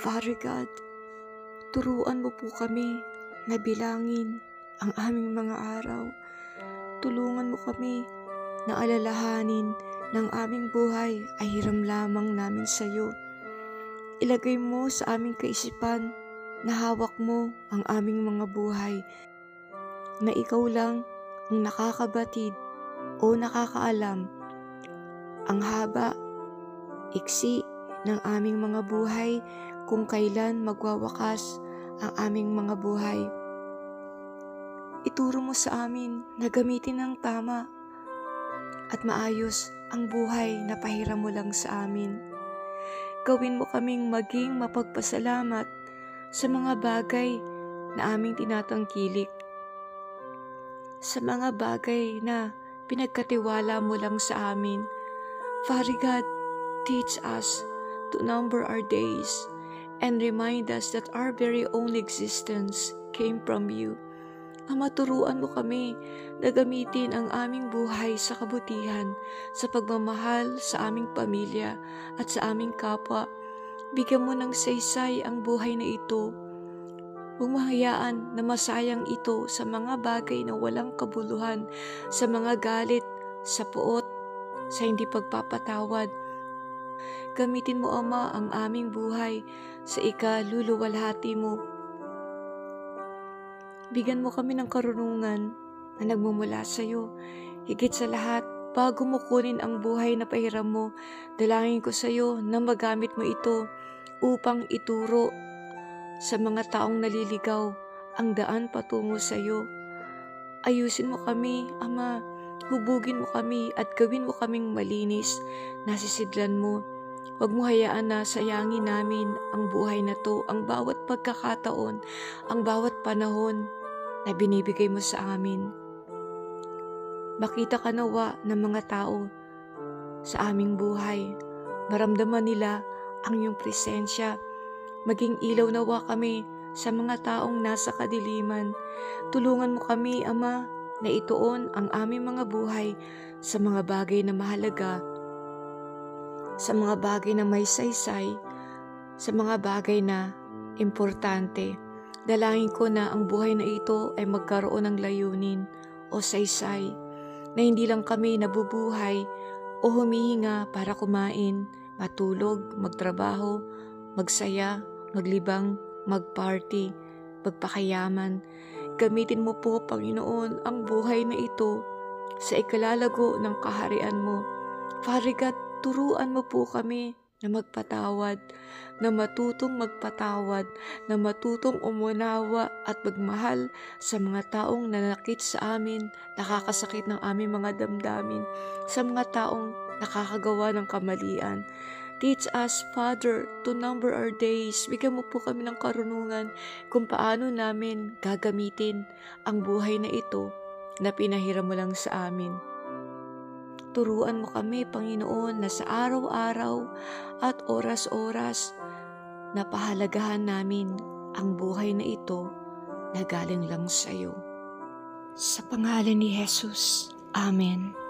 Father God, turuan mo po kami na bilangin ang aming mga araw. Tulungan mo kami na alalahanin ng aming buhay ay hiram lamang namin sa iyo. Ilagay mo sa aming kaisipan na hawak mo ang aming mga buhay, na ikaw lang ang nakakabatid o nakakaalam ang haba, iksi ng aming mga buhay, kung kailan magwawakas ang aming mga buhay. Ituro mo sa amin na gamitin ng tama at maayos ang buhay na pahiram mo lang sa amin. Gawin mo kaming maging mapagpasalamat sa mga bagay na aming tinatangkilik, sa mga bagay na pinagkatiwala mo lang sa amin. Father God, teach us to number our days and remind us that our very own existence came from you. Ama, turuan mo kami na gamitin ang aming buhay sa kabutihan, sa pagmamahal sa aming pamilya at sa aming kapwa. Bigyan mo ng saysay ang buhay na ito. Huwag mahayaan na masayang ito sa mga bagay na walang kabuluhan, sa mga galit, sa puot, sa hindi pagpapatawad. Gamitin mo, Ama, ang aming buhay sa ikaluluwalhati mo. Bigyan mo kami ng karunungan na nagmumula sa iyo. Higit sa lahat, bago mo kunin ang buhay na pahiram mo, dalangin ko sa iyo na magamit mo ito upang ituro sa mga taong naliligaw ang daan patungo sa iyo. Ayusin mo kami, Ama. Hubugin mo kami at gawin mo kaming malinis, nasisidlan mo. Huwag mo hayaan na sayangin namin ang buhay na to, ang bawat pagkakataon, ang bawat panahon na binibigay mo sa amin. Makita ka nawa ng mga tao sa aming buhay. Maramdaman nila ang iyong presensya. Maging ilaw nawa kami sa mga taong nasa kadiliman. Tulungan mo kami, Ama, na ituon ang aming mga buhay sa mga bagay na mahalaga, sa mga bagay na may saysay, sa mga bagay na importante. Dalangin ko na ang buhay na ito ay magkaroon ng layunin o saysay, na hindi lang kami nabubuhay o humihinga para kumain, matulog, magtrabaho, magsaya, maglibang, magparty, magpakayaman. Gamitin mo po, Panginoon, ang buhay na ito sa ikalalago ng kaharian mo. Father God, turuan mo po kami na magpatawad, na matutong magpatawad, na matutong umunawa at magmahal sa mga taong nanakit sa amin, nakakasakit ng aming mga damdamin, sa mga taong nakakagawa ng kamalian. Teach us, Father, to number our days. Bigyan mo po kami ng karunungan kung paano namin gagamitin ang buhay na ito na pinahiram mo lang sa amin. Turuan mo kami, Panginoon, na sa araw-araw at oras-oras na pahalagahan namin ang buhay na ito na galing lang sa iyo. Sa pangalan ni Jesus, Amen.